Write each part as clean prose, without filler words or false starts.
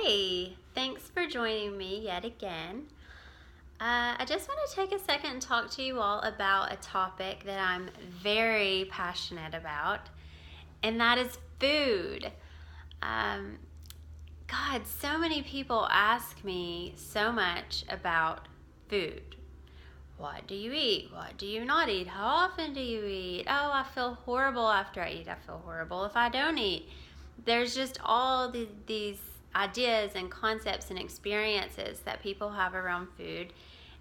Hey, thanks for joining me yet again. I just want to take a second and talk to you all about a topic that I'm very passionate about, and that is food. Um, God, so many people ask me so much about food. What do you eat? What do you not eat? How often do you eat? Oh, I feel horrible after I eat. I feel horrible if I don't eat. There's just all these ideas and concepts and experiences that people have around food,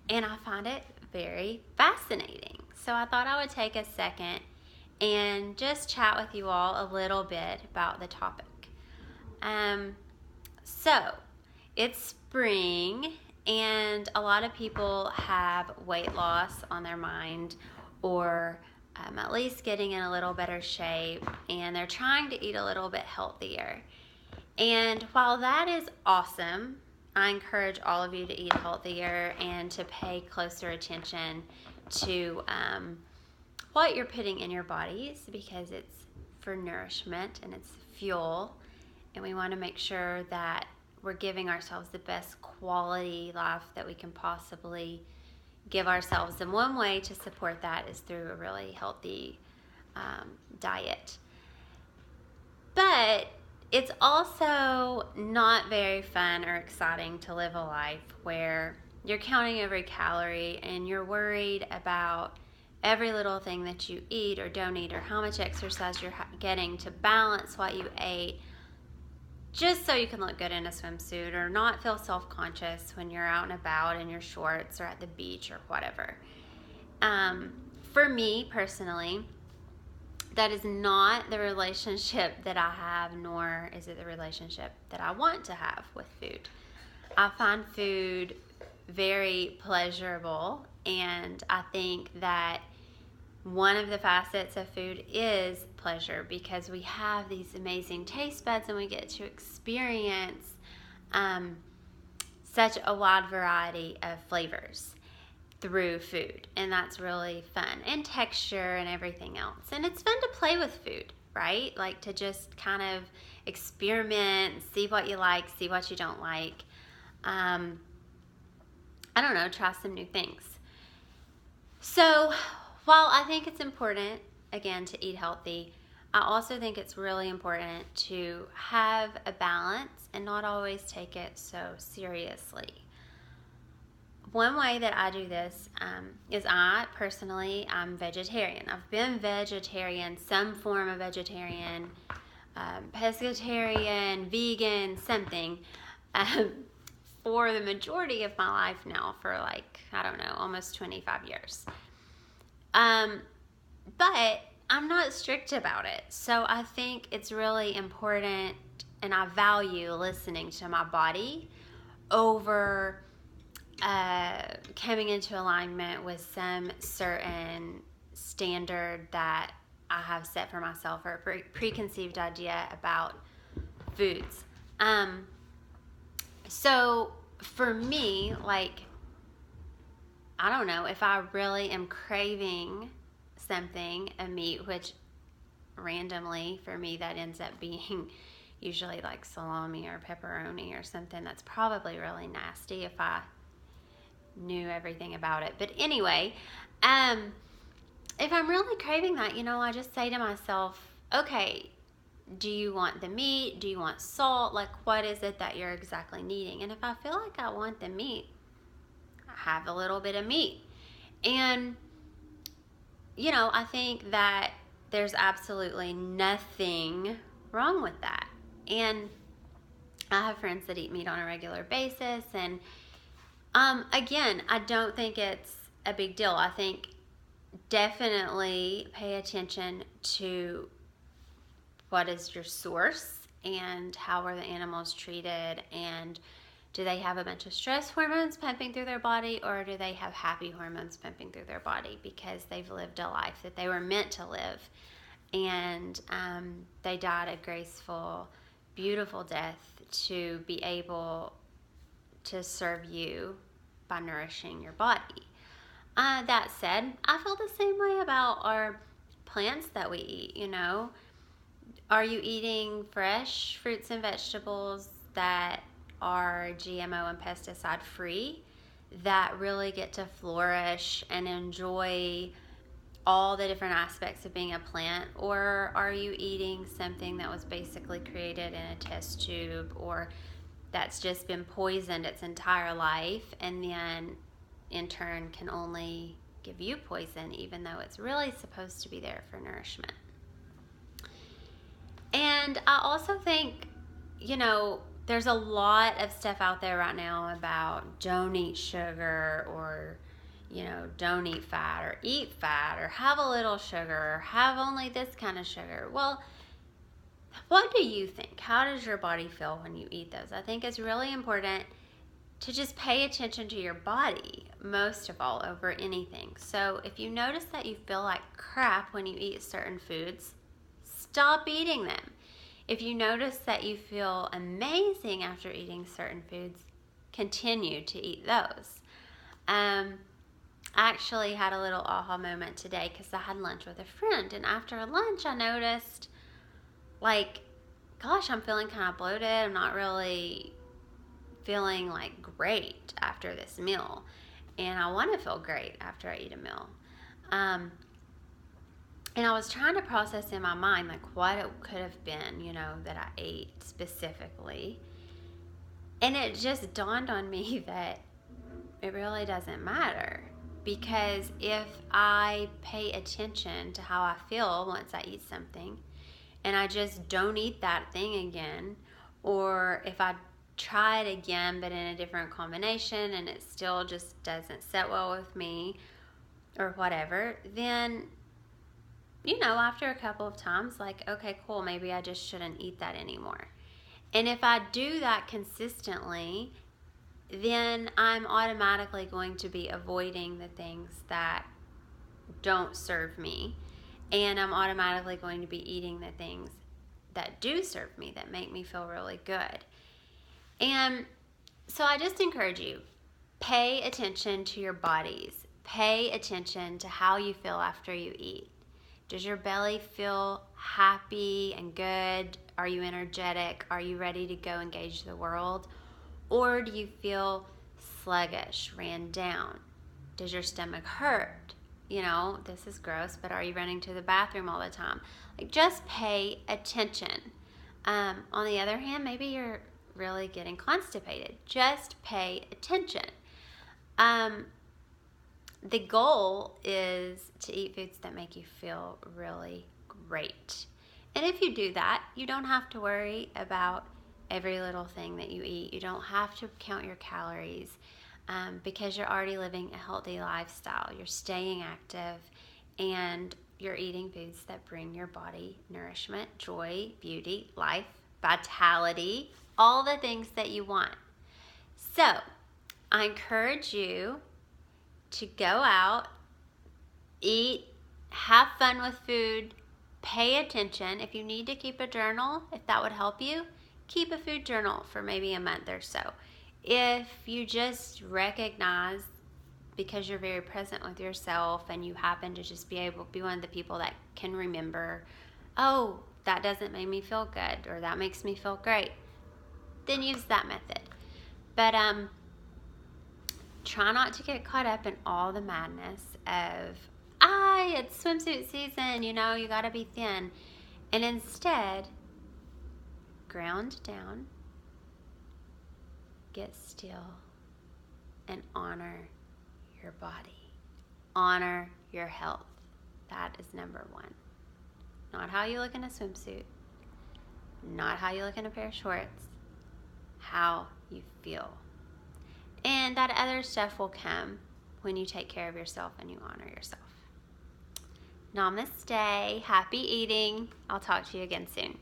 and I find it very fascinating. So I thought I would take a second and just chat with you all a little bit about the topic. So it's spring, and a lot of people have weight loss on their mind, or at least getting in a little better shape, and they're trying to eat a little bit healthier. And while that is awesome, I encourage all of you to eat healthier and to pay closer attention to what you're putting in your bodies, because it's for nourishment and it's fuel, and we want to make sure that we're giving ourselves the best quality life that we can possibly give ourselves. And one way to support that is through a really healthy diet. But it's also not very fun or exciting to live a life where you're counting every calorie and you're worried about every little thing that you eat or don't eat, or how much exercise you're getting to balance what you ate, just so you can look good in a swimsuit or not feel self-conscious when you're out and about in your shorts or at the beach or whatever. For me personally, that is not the relationship that I have, nor is it the relationship that I want to have with food. I find food very pleasurable, and I think that one of the facets of food is pleasure, because we have these amazing taste buds and we get to experience such a wide variety of flavors through food, and that's really fun, and texture and everything else. And it's fun to play with food, right? Like to just kind of experiment, see what you like, see what you don't like. I don't know, try some new things. So while I think it's important, again, to eat healthy, I also think it's really important to have a balance and not always take it so seriously. One way that I do this is I'm vegetarian. I've been vegetarian, some form of vegetarian, pescatarian, vegan, something, for the majority of my life now, for almost 25 years. But I'm not strict about it. So I think it's really important, and I value listening to my body over coming into alignment with some certain standard that I have set for myself, or a preconceived idea about foods. So for me, I don't know, if I really am craving something, a meat, which randomly for me that ends up being usually like salami or pepperoni or something that's probably really nasty if I knew everything about it. But anyway, if I'm really craving that, I just say to myself, okay, do you want the meat? Do you want salt? Like, what is it that you're exactly needing? And if I feel like I want the meat, I have a little bit of meat. And, I think that there's absolutely nothing wrong with that. And I have friends that eat meat on a regular basis, and again, I don't think it's a big deal. I think definitely pay attention to what is your source and how are the animals treated, and do they have a bunch of stress hormones pumping through their body, or do they have happy hormones pumping through their body because they've lived a life that they were meant to live, and they died a graceful, beautiful death to be able to serve you by nourishing your body. That said, I feel the same way about our plants that we eat. Are you eating fresh fruits and vegetables that are GMO and pesticide free that really get to flourish and enjoy all the different aspects of being a plant? Or are you eating something that was basically created in a test tube, or that's just been poisoned its entire life and then in turn can only give you poison, even though it's really supposed to be there for nourishment? And I also think, there's a lot of stuff out there right now about don't eat sugar, or, don't eat fat, or have a little sugar, or have only this kind of sugar. Well, what do you think? How does your body feel when you eat those? I think it's really important to just pay attention to your body most of all over anything. So if you notice that you feel like crap when you eat certain foods, stop eating them. If you notice that you feel amazing after eating certain foods, continue to eat those. I actually had a little aha moment today because I had lunch with a friend, and after lunch I noticed, like, gosh, I'm feeling kind of bloated. I'm not really feeling like great after this meal, and I want to feel great after I eat a meal. And I was trying to process in my mind, like, what it could have been, that I ate specifically. And it just dawned on me that it really doesn't matter. Because if I pay attention to how I feel once I eat something, and I just don't eat that thing again, or if I try it again but in a different combination and it still just doesn't sit well with me or whatever, then after a couple of times, like, okay, cool, maybe I just shouldn't eat that anymore. And if I do that consistently, then I'm automatically going to be avoiding the things that don't serve me, and I'm automatically going to be eating the things that do serve me, that make me feel really good. And so I just encourage you, pay attention to your bodies. Pay attention to how you feel after you eat. Does your belly feel happy and good? Are you energetic? Are you ready to go engage the world? Or do you feel sluggish, ran down? Does your stomach hurt? This is gross, but are you running to the bathroom all the time? Like, just pay attention. On the other hand, maybe you're really getting constipated. Just pay attention. The goal is to eat foods that make you feel really great. And if you do that, you don't have to worry about every little thing that you eat. You don't have to count your calories because you're already living a healthy lifestyle. You're staying active, and you're eating foods that bring your body nourishment, joy, beauty, life, vitality, all the things that you want. So I encourage you to go out, eat, have fun with food, pay attention. If you need to keep a journal, if that would help you, keep a food journal for maybe a month or so. If you just recognize, because you're very present with yourself and you happen to just be one of the people that can remember, oh, that doesn't make me feel good, or that makes me feel great, then use that method. But try not to get caught up in all the madness of, it's swimsuit season, you gotta be thin. And instead, ground down, get still, and honor your body. Honor your health. That is number one. Not how you look in a swimsuit, not how you look in a pair of shorts, how you feel. And that other stuff will come when you take care of yourself and you honor yourself. Namaste. Happy eating. I'll talk to you again soon.